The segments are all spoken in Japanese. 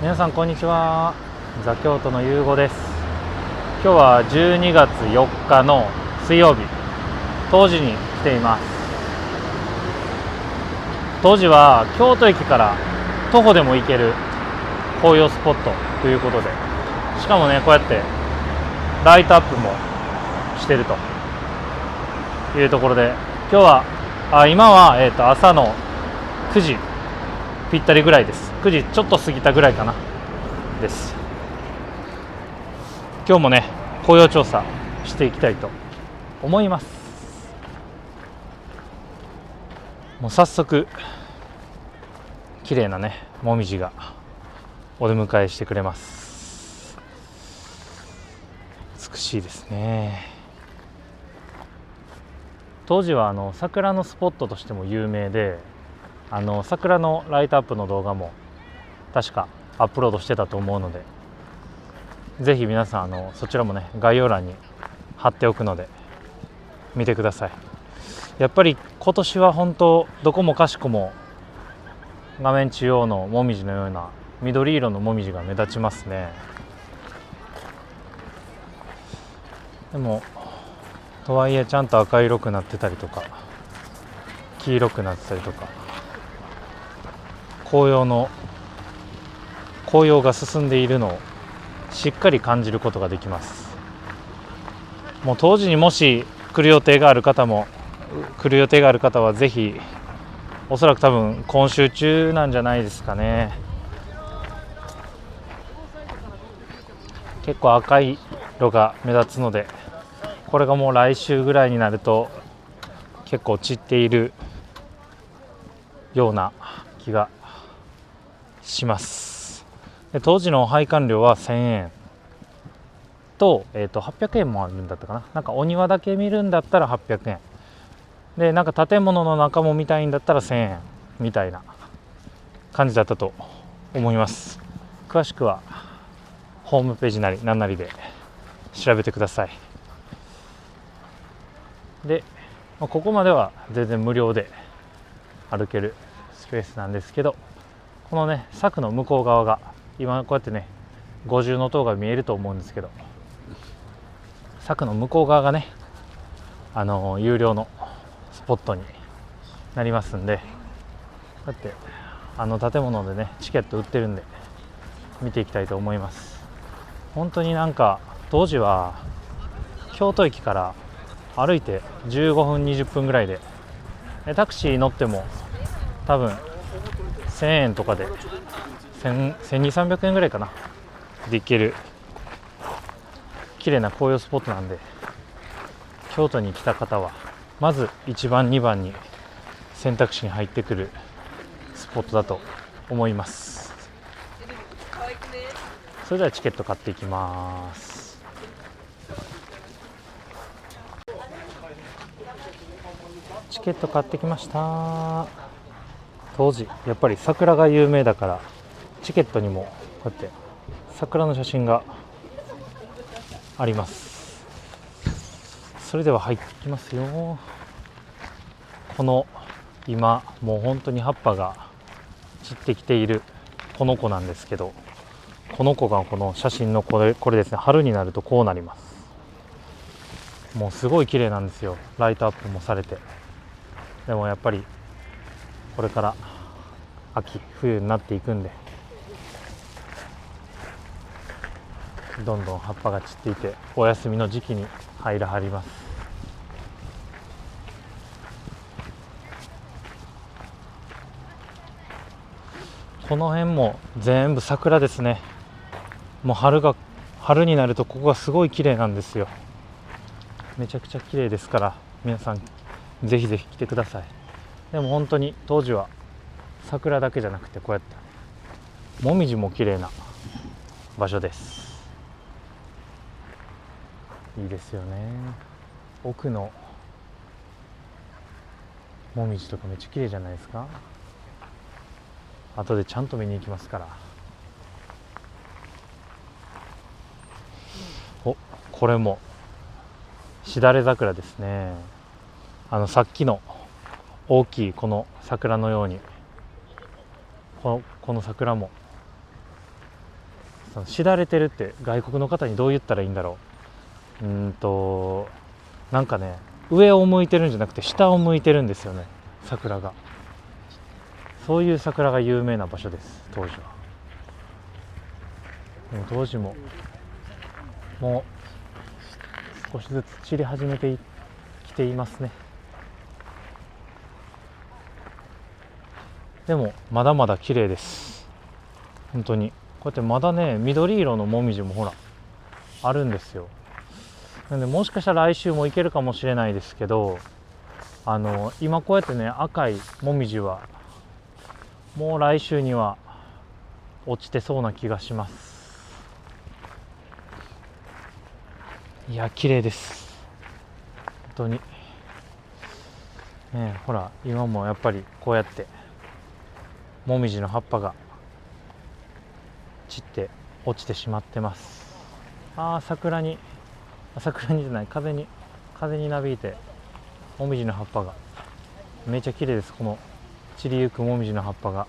皆さんこんにちは。ザ京都のゆうごです。今日は12月4日の水曜日、東寺に来ています。東寺は京都駅から徒歩でも行ける紅葉スポットということで、しかもね、こうやってライトアップもしてるというところで、今日は今は、朝の9時ぴったりぐらいです。9時ちょっと過ぎたぐらいかなです。今日もね、紅葉調査していきたいと思います。もう早速綺麗なね、もみじがお出迎えしてくれます。美しいですね。当時は桜のスポットとしても有名で、桜のライトアップの動画も確かアップロードしてたと思うので、ぜひ皆さんそちらもね、概要欄に貼っておくので見てください。やっぱり今年は本当どこもかしこも画面中央のもみじのような緑色のもみじが目立ちますね。でもとはいえちゃんと赤色くなってたりとか黄色くなってたりとか、紅葉が進んでいるのをしっかり感じることができます。もう当時にもし来る予定がある方はぜひ、おそらく多分今週中なんじゃないですかね。結構赤い色が目立つので、これがもう来週ぐらいになると結構散っているような気がします。で当時の拝観料は1000円と、800円もあるんだったかな。なんかお庭だけ見るんだったら800円で、なんか建物の中も見たいんだったら1000円みたいな感じだったと思います。詳しくはホームページなり何なりで調べてください。で、ここまでは全然無料で歩けるスペースなんですけど、このね、柵の向こう側が今こうやってね、五重塔が見えると思うんですけど、柵の向こう側がね、有料のスポットになりますんで、だって建物でね、チケット売ってるんで見ていきたいと思います。本当になんか当時は京都駅から歩いて15分20分ぐらいで、タクシー乗っても多分1000円とかで1200、300円ぐらいかなで行ける綺麗な紅葉スポットなんで、京都に来た方はまず1番2番に選択肢に入ってくるスポットだと思います。それではチケット買っていきます。チケット買ってきました。当時やっぱり桜が有名だから、チケットにもこうやって桜の写真があります。それでは入っていきますよ。この今もう本当に葉っぱが散ってきているこの子なんですけど、この子がこの写真のこれですね。春になるとこうなります。もうすごい綺麗なんですよ。ライトアップもされて。でもやっぱりこれから秋冬になっていくんで、どんどん葉っぱが散っていて、お休みの時期に入らはります。この辺も全部桜ですね。もう春になるとここがすごい綺麗なんですよ。めちゃくちゃ綺麗ですから、皆さんぜひぜひ来てください。でも本当に当時は桜だけじゃなくて、こうやってもみじも綺麗な場所です。いいですよね。奥のもみじとかめっちゃ綺麗じゃないですか。後でちゃんと見に行きますから。これもしだれ桜ですね。さっきの大きいこの桜のように、この桜もそのしだれてるって外国の方にどう言ったらいいんだろう。なんかね、上を向いてるんじゃなくて下を向いてるんですよね、桜が。そういう桜が有名な場所です、当時は。でも当時ももう少しずつ散り始めてきていますね。でもまだまだ綺麗です、本当に。こうやってまだね、緑色のもみじもほらあるんですよ。なんでもしかしたら来週も行けるかもしれないですけど、今こうやってね、赤いもみじはもう来週には落ちてそうな気がします。いや綺麗です、本当にね。ほら今もやっぱりこうやってもみじの葉っぱが散って落ちてしまってます。桜にじゃない、風になびいてもみじの葉っぱがめちゃ綺麗です。この散りゆくもみじの葉っぱが。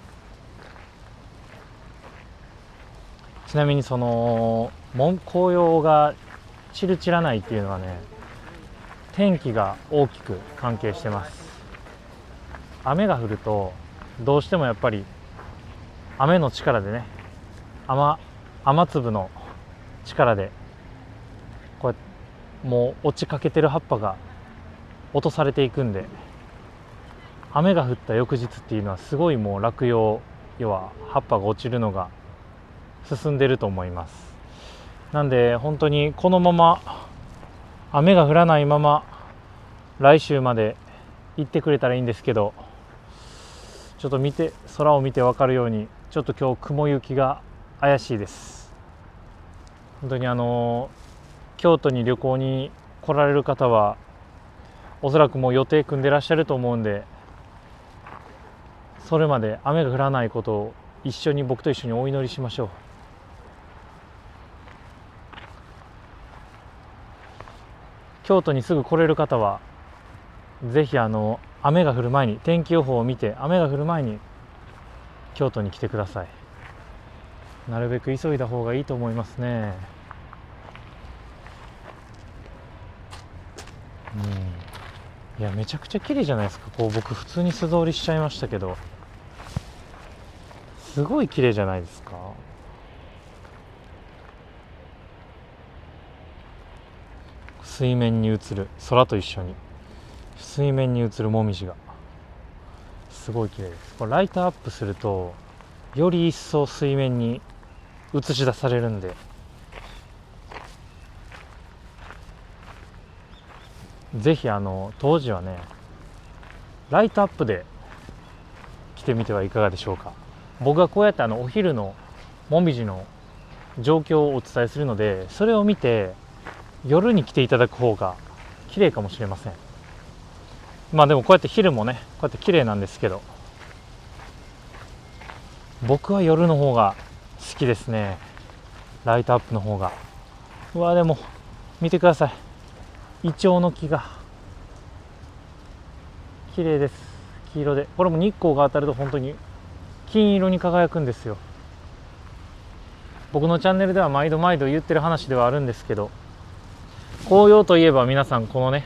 ちなみにその紅葉が散る散らないっていうのはね、天気が大きく関係してます。雨が降るとどうしてもやっぱり雨の力でね、雨粒の力でこうやってもう落ちかけてる葉っぱが落とされていくんで、雨が降った翌日っていうのはすごいもう落葉、要は葉っぱが落ちるのが進んでると思います。なんで本当にこのまま雨が降らないまま来週まで行ってくれたらいいんですけど、ちょっと空を見て分かるようにちょっと今日雲行きが怪しいです。本当に京都に旅行に来られる方はおそらくもう予定組んでらっしゃると思うんで、それまで雨が降らないことを僕と一緒にお祈りしましょう。京都にすぐ来れる方はぜひ雨が降る前に、天気予報を見て雨が降る前に京都に来てください。なるべく急いだ方がいいと思いますね。いやめちゃくちゃ綺麗じゃないですか。こう僕普通に素通りしちゃいましたけど、すごい綺麗じゃないですか。水面に映る空と一緒に水面に映るもみじがすごい綺麗です。これライトアップするとより一層水面に映し出されるんで、ぜひ当時はねライトアップで来てみてはいかがでしょうか。僕がこうやってお昼のもみじの状況をお伝えするので、それを見て夜に来ていただく方が綺麗かもしれません。まあでもこうやって昼もねこうやって綺麗なんですけど、僕は夜の方が好きですね、ライトアップの方が。うわでも見てください、イチョウの木が綺麗です。黄色で、これも日光が当たると本当に金色に輝くんですよ。僕のチャンネルでは毎度言ってる話ではあるんですけど、紅葉といえば皆さんこのね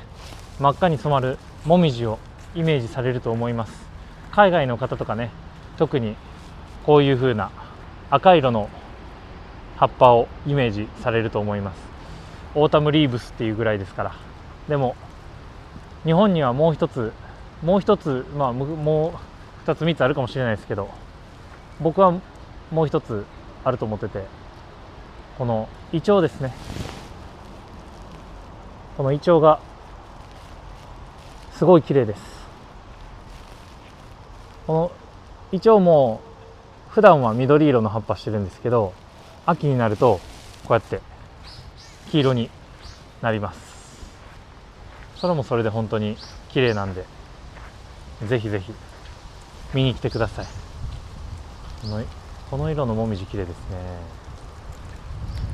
真っ赤に染まるもみじをイメージされると思います。海外の方とかね、特にこういう風な赤色の葉っぱをイメージされると思います。オータムリーブスっていうぐらいですから。でも日本にはもう一つ、もう2つ3つあるかもしれないですけど、僕はもう一つあると思ってて、このイチョウですね。このイチョウがすごい綺麗です。このイチョウも普段は緑色の葉っぱしてるんですけど、秋になるとこうやって黄色になります。それもそれで本当に綺麗なんで、ぜひぜひ見に来てください。この色のもみじ綺麗ですね。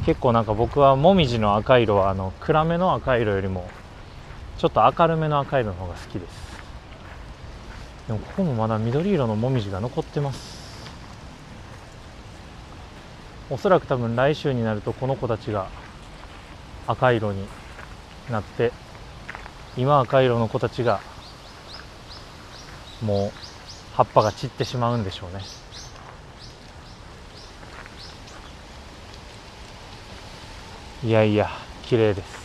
結構なんか僕はもみじの赤色は暗めの赤色よりもちょっと明るめの赤色の方が好きです。でもここもまだ緑色のもみじが残ってます。おそらく多分来週になるとこの子たちが赤色になって、今赤色の子たちがもう葉っぱが散ってしまうんでしょうね。いやいや綺麗です。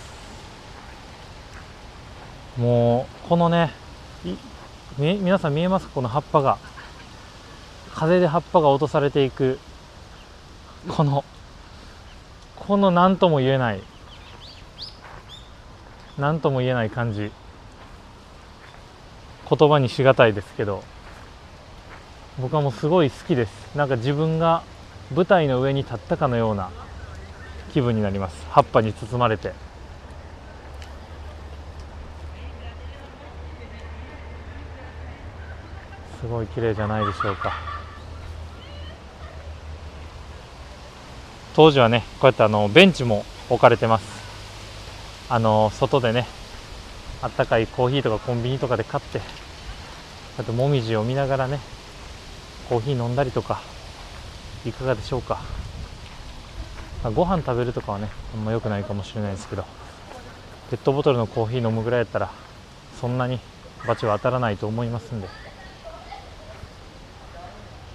もうこのね、皆さん見えますか？この葉っぱが風で葉っぱが落とされていく、この何とも言えない感じ、言葉にしがたいですけど、僕はもうすごい好きです。なんか自分が舞台の上に立ったかのような気分になります。葉っぱに包まれて。すごい綺麗じゃないでしょうか。当時はね、こうやってベンチも置かれてます。外でね、あったかいコーヒーとかコンビニとかで買って、あともみじを見ながらね、コーヒー飲んだりとかいかがでしょうか。ご飯食べるとかはね、あんま良くないかもしれないですけど、ペットボトルのコーヒー飲むぐらいやったらそんなに罰は当たらないと思いますんで。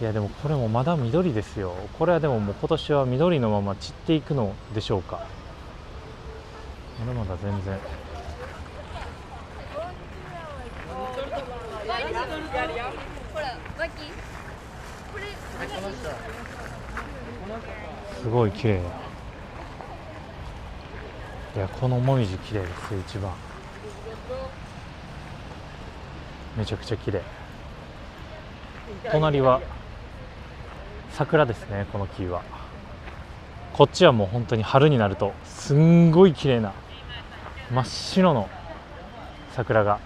いやでもこれもまだ緑ですよ。これはでももう今年は緑のまま散っていくのでしょうか。まだまだ全然。すごい綺麗。いやこのもみじ綺麗です。一番めちゃくちゃ綺麗。隣は桜ですね。この木は、こっちはもう本当に春になるとすんごい綺麗な真っ白の桜が、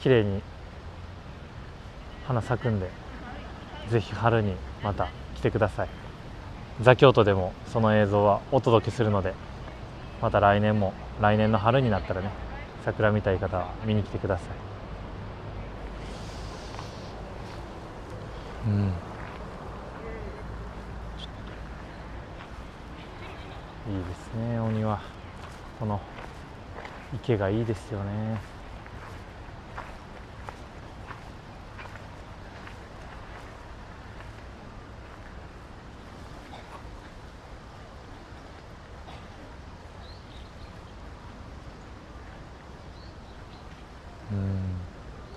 綺麗に花咲くんで、ぜひ春にまた来てください。ザ・京都でもその映像はお届けするので、また来年の春になったらね、桜見たい方は見に来てください。いいですね。お庭、この池がいいですよね。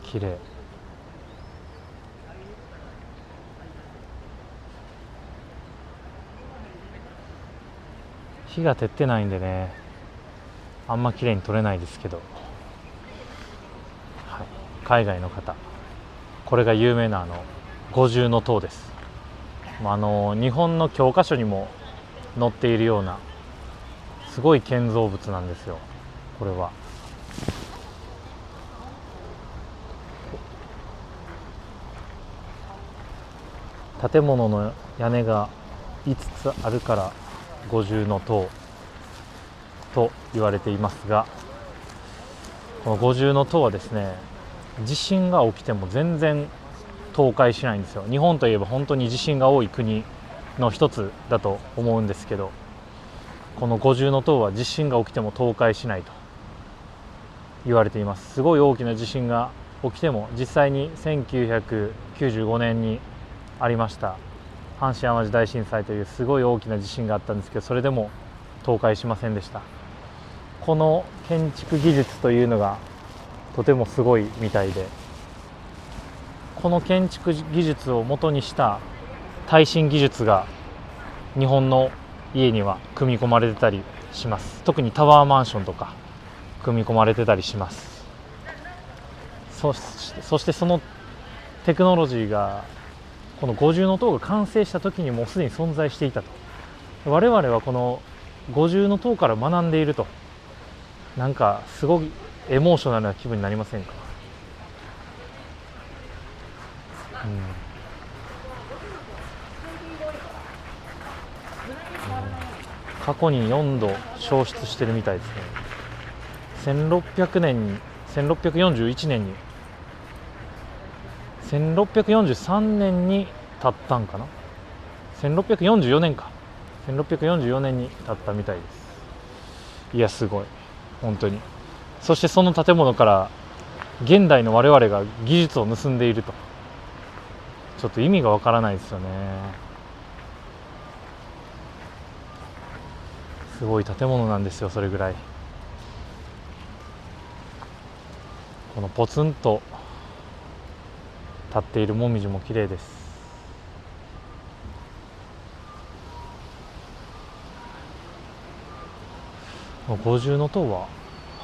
綺麗。日が照ってないんでね、あんま綺麗に撮れないですけど、はい、海外の方、これが有名な五重塔です。日本の教科書にも載っているようなすごい建造物なんですよ。これは建物の屋根が5つあるから五重塔と言われていますが、この五重塔はですね、地震が起きても全然倒壊しないんですよ。日本といえば本当に地震が多い国の一つだと思うんですけど、この五重塔は地震が起きても倒壊しないと言われています。すごい大きな地震が起きても、実際に1995年にありました阪神・淡路大震災というすごい大きな地震があったんですけど、それでも倒壊しませんでした。この建築技術というのがとてもすごいみたいで、この建築技術を元にした耐震技術が日本の家には組み込まれてたりします。特にタワーマンションとか組み込まれてたりします。そしてそのテクノロジーがこの五重塔が完成した時にもうすでに存在していたと。我々はこの五重塔から学んでいると、なんかすごいエモーショナルな気分になりませんか？過去に4度消失してるみたいですね。1641年に1643年に建ったんかな。1644年か1644年に建ったみたいです。いやすごい本当に。そしてその建物から現代の我々が技術を盗んでいると、ちょっと意味がわからないですよね。すごい建物なんですよ。それぐらいこのポツンと立っているもみじも綺麗です。五重塔は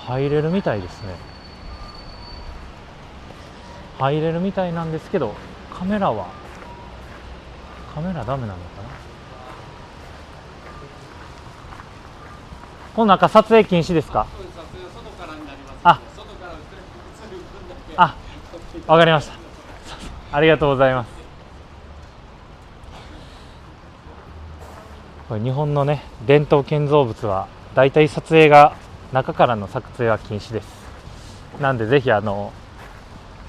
入れるみたいですね。入れるみたいなんですけど、カメラダメなのかな。この中撮影禁止ですか？あ、わかりました。ありがとうございます。これ日本のね伝統建造物はだいたい撮影が中からの撮影は禁止です。なんでぜひ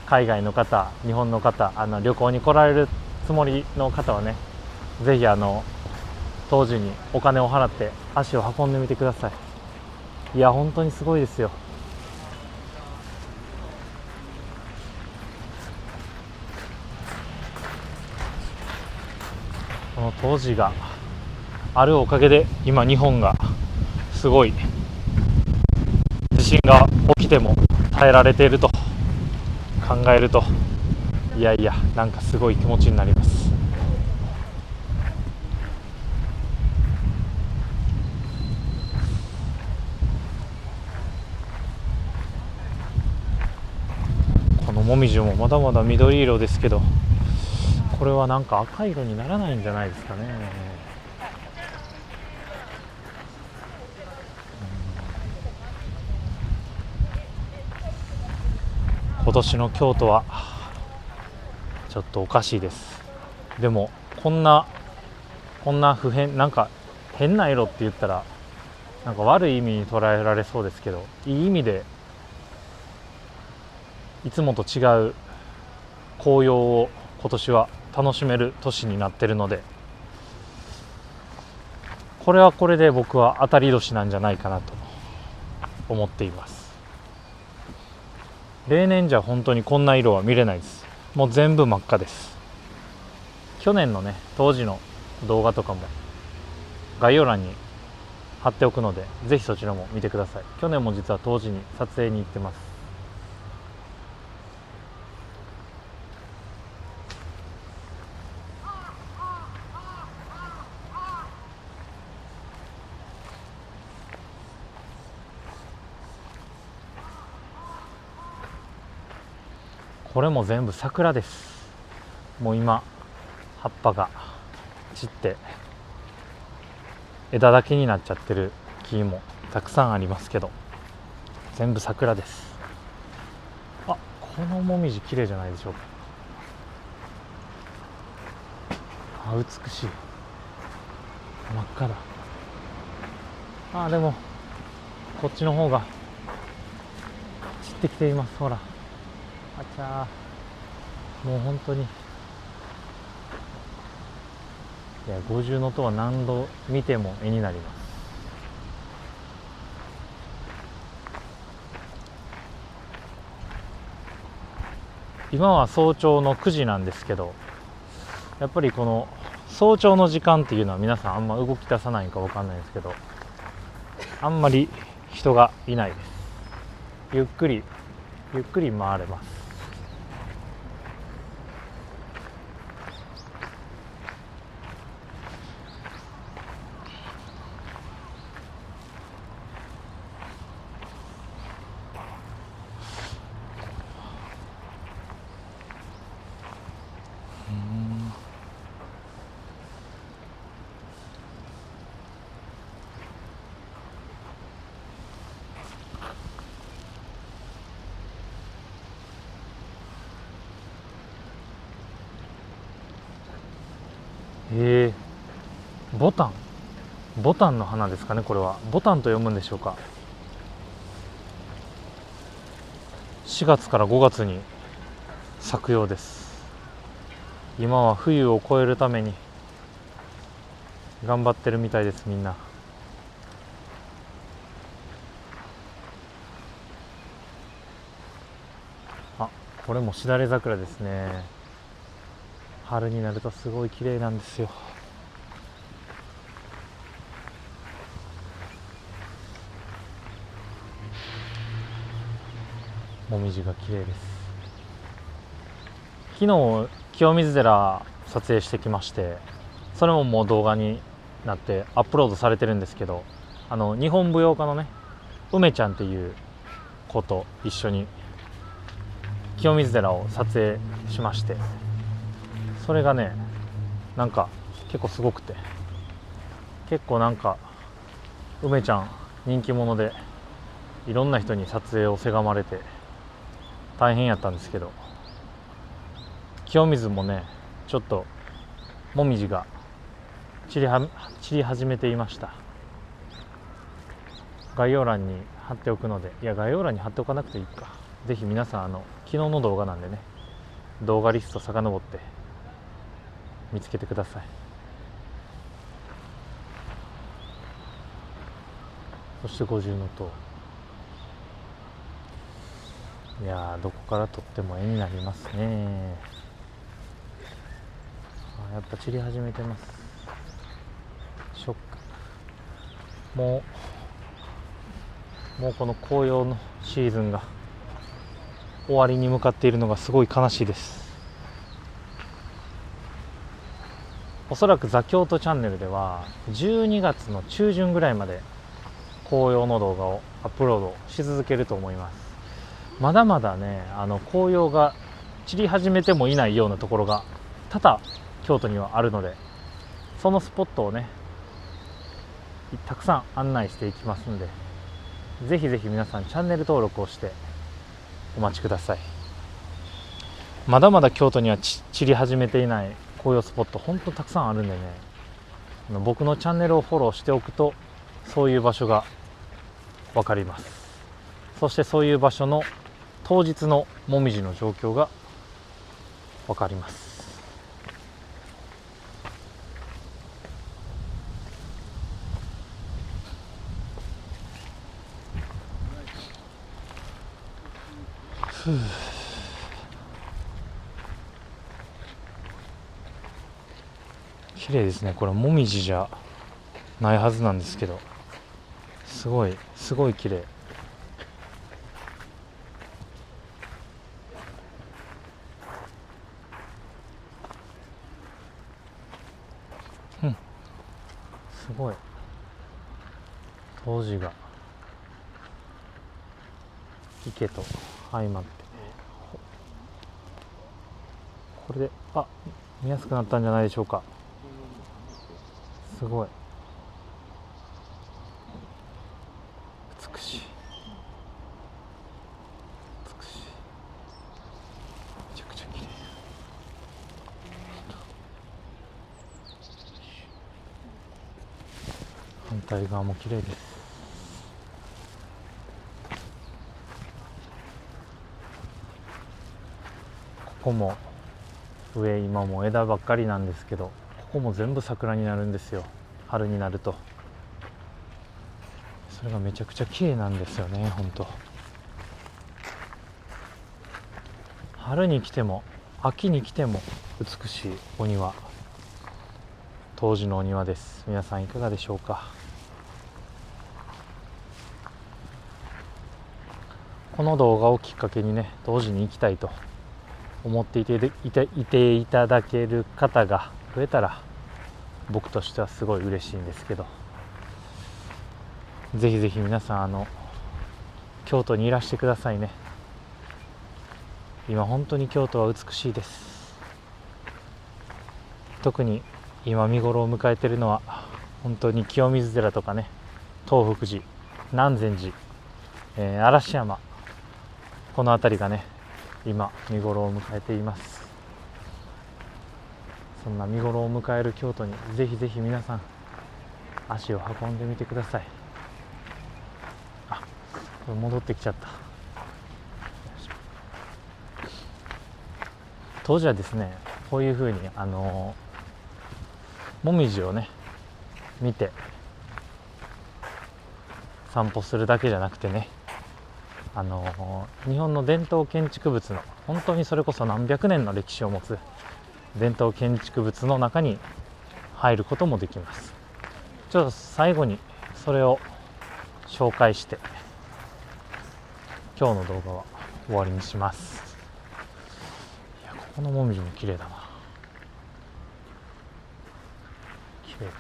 海外の方、日本の方、旅行に来られるつもりの方はね、ぜひ当時にお金を払って足を運んでみてください。いや本当にすごいですよ。この当時があるおかげで今日本がすごい地震が起きても耐えられていると考えると、いやいやなんかすごい気持ちになります。このもみじもまだまだ緑色ですけど、これはなんか赤色にならないんじゃないですかね。今年の京都はちょっとおかしいです。でもこんな不変、なんか変な色って言ったらなんか悪い意味に捉えられそうですけど、いい意味でいつもと違う紅葉を今年は楽しめる年になってるので、これはこれで僕は当たり年なんじゃないかなと思っています。例年じゃ本当にこんな色は見れないです。もう全部真っ赤です。去年のね当時の動画とかも概要欄に貼っておくので、ぜひそちらも見てください。去年も実は当時に撮影に行ってます。これも全部桜です。もう今葉っぱが散って枝だけになっちゃってる木もたくさんありますけど、全部桜です。このもみじ綺麗じゃないでしょうか。美しい。真っ赤だ。でもこっちの方が散ってきています。ほら、あちゃー、もう本当に、いや五重塔は何度見ても絵になります。今は早朝の9時なんですけど、やっぱりこの早朝の時間っていうのは皆さんあんま動き出さないか分かんないですけど、あんまり人がいないです。ゆっくり回れます。ボタンの花ですかね。これはボタンと読むんでしょうか。4月から5月に咲くようです。今は冬を越えるために頑張ってるみたいです、みんな。あ、これもしだれ桜ですね。春になるとすごい綺麗なんですよ。もみじが綺麗です。昨日清水寺撮影してきまして、それももう動画になってアップロードされてるんですけど、日本舞踊家のね梅ちゃんっていう子と一緒に清水寺を撮影しまして、それがねなんか結構すごくて、結構なんか梅ちゃん人気者でいろんな人に撮影をせがまれて大変やったんですけど、清水もねちょっともみじが散り始めていました。概要欄に貼っておくので、いや概要欄に貼っておかなくていいか、ぜひ皆さん昨日の動画なんでね、動画リスト遡って見つけてください。そして五重塔、いやーどこから撮っても絵になりますね。やっぱ散り始めてます。ショック。もうこの紅葉のシーズンが終わりに向かっているのがすごい悲しいです。おそらくザ・京都チャンネルでは12月の中旬ぐらいまで紅葉の動画をアップロードし続けると思います。まだまだね紅葉が散り始めてもいないようなところが多々京都にはあるので、そのスポットをねたくさん案内していきますので、ぜひぜひ皆さんチャンネル登録をしてお待ちください。まだまだ京都には散り始めていない紅葉スポット本当たくさんあるんでね、僕のチャンネルをフォローしておくとそういう場所が分かります。そしてそういう場所の当日のもみじの状況が分かります。綺麗ですね。これもみじじゃないはずなんですけど、すごい綺麗。すごい当時が池と相まって、これで見やすくなったんじゃないでしょうか。すごい美しい、めちゃくちゃ綺麗。反対側も綺麗です。ここも上今も枝ばっかりなんですけど、ここも全部桜になるんですよ、春になると。それがめちゃくちゃ綺麗なんですよね。本当春に来ても秋に来ても美しいお庭、当時のお庭です。皆さんいかがでしょうか。この動画をきっかけにね当時に行きたいと思っていていただける方が増えたら僕としてはすごい嬉しいんですけど、ぜひぜひ皆さん京都にいらしてくださいね。今本当に京都は美しいです。特に今見頃を迎えているのは本当に清水寺とかね、東福寺、南禅寺、嵐山、この辺りがね今見頃を迎えています。そんな見頃を迎える京都にぜひぜひ皆さん足を運んでみてください。これ戻ってきちゃった。当時はですねこういう風にもみじをね見て散歩するだけじゃなくてね、日本の伝統建築物の本当にそれこそ何百年の歴史を持つ伝統建築物の中に入ることもできます。ちょっと最後にそれを紹介して今日の動画は終わりにします。いや、ここのもみじも綺麗だな。綺麗です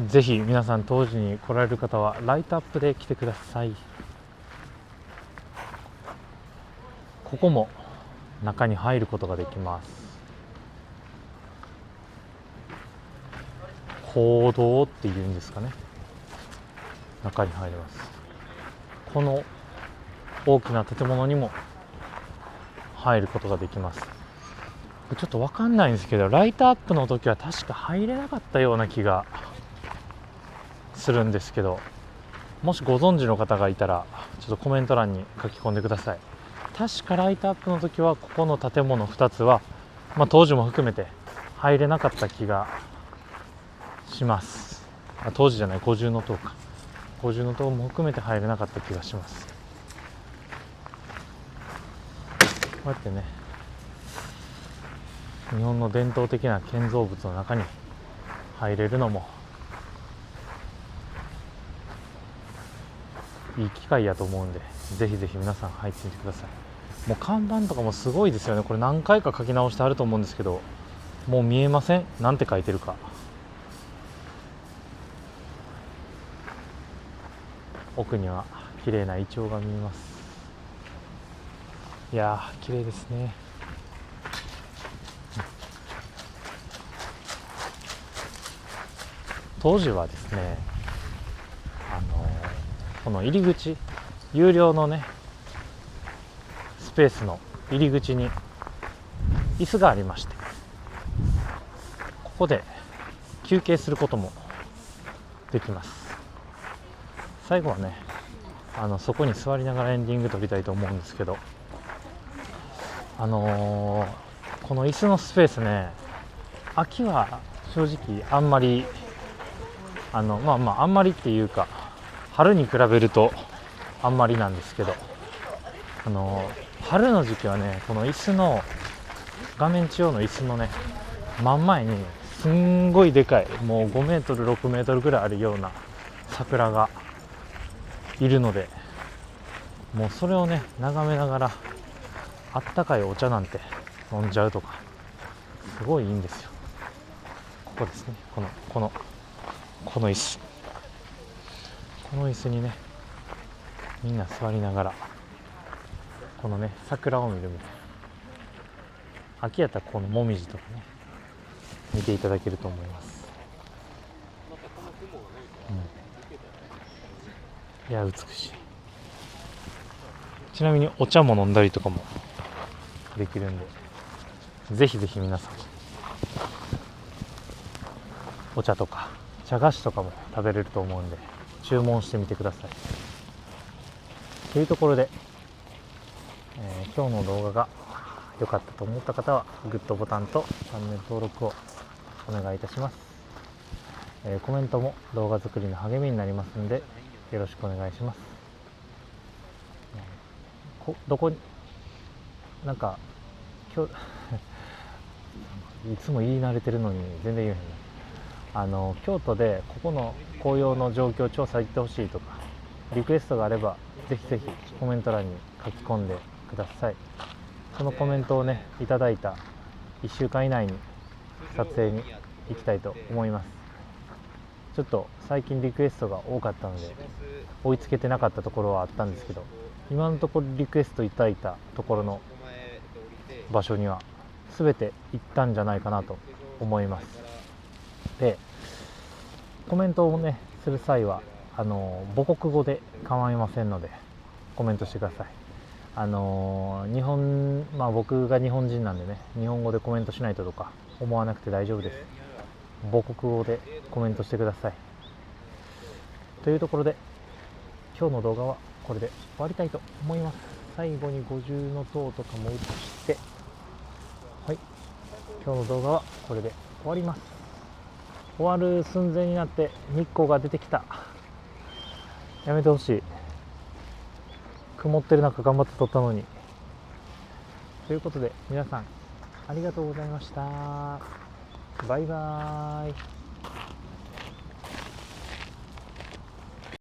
ね。ぜひ皆さん当時に来られる方はライトアップで来てください。ここも中に入ることができます。講堂っていうんですかね、中に入れます。この大きな建物にも入ることができます。ちょっと分かんないんですけど、ライトアップの時は確か入れなかったような気がするんですけど、もしご存知の方がいたらちょっとコメント欄に書き込んでください。確かライトアップの時はここの建物2つは、当時も含めて入れなかった気がします。当時じゃない、五重塔か。五重塔も含めて入れなかった気がします。こうやってね、日本の伝統的な建造物の中に入れるのもいい機会やと思うんで、ぜひぜひ皆さん入ってみてください。もう看板とかもすごいですよね。これ何回か書き直してあると思うんですけど、もう見えません。なんて書いてるか。奥には綺麗なイチョウが見えます。いやー、綺麗ですね。当時はですね、この入り口、有料のねスペースの入り口に椅子がありまして、ここで休憩することもできます。最後はね、そこに座りながらエンディング撮りたいと思うんですけど、この椅子のスペースね、秋は正直あんまりあんまりっていうか、春に比べるとあんまりなんですけど、春の時期はね、この椅子の画面中央の椅子のね真ん前にすんごいでかい、もう5メートル6メートルぐらいあるような桜がいるので、もうそれをね眺めながらあったかいお茶なんて飲んじゃうとか、すごいいいんですよ。ここですね、この椅子、この椅子にねみんな座りながらこのね桜を見るみたいな。秋やったらこのもみじとかね見ていただけると思います。いや、美しい。ちなみにお茶も飲んだりとかもできるんで、ぜひぜひ皆さんお茶とか茶菓子とかも食べれると思うんで、注文してみてください。というところで、今日の動画が良かったと思った方はグッドボタンとチャンネル登録をお願いいたします。コメントも動画作りの励みになりますのでよろしくお願いします。なんか今日いつも言い慣れてるのに全然言えへんね。京都でここの紅葉の状況調査行ってほしいとかリクエストがあれば、ぜひぜひコメント欄に書き込んでください。そのコメントをねいただいた1週間以内に撮影に行きたいと思います。ちょっと最近リクエストが多かったので追いつけてなかったところはあったんですけど、今のところリクエストいただいたところの場所には全て行ったんじゃないかなと思います。で、コメントをねする際は母国語で構いませんのでコメントしてください。僕が日本人なんでね、日本語でコメントしないとか思わなくて大丈夫です。母国語でコメントしてください。というところで今日の動画はこれで終わりたいと思います。最後に五重塔とかも映して、はい、今日の動画はこれで終わります。終わる寸前になって日光が出てきた。やめてほしい。曇ってる中頑張って撮ったのに。ということで皆さんありがとうございました。バイバーイ。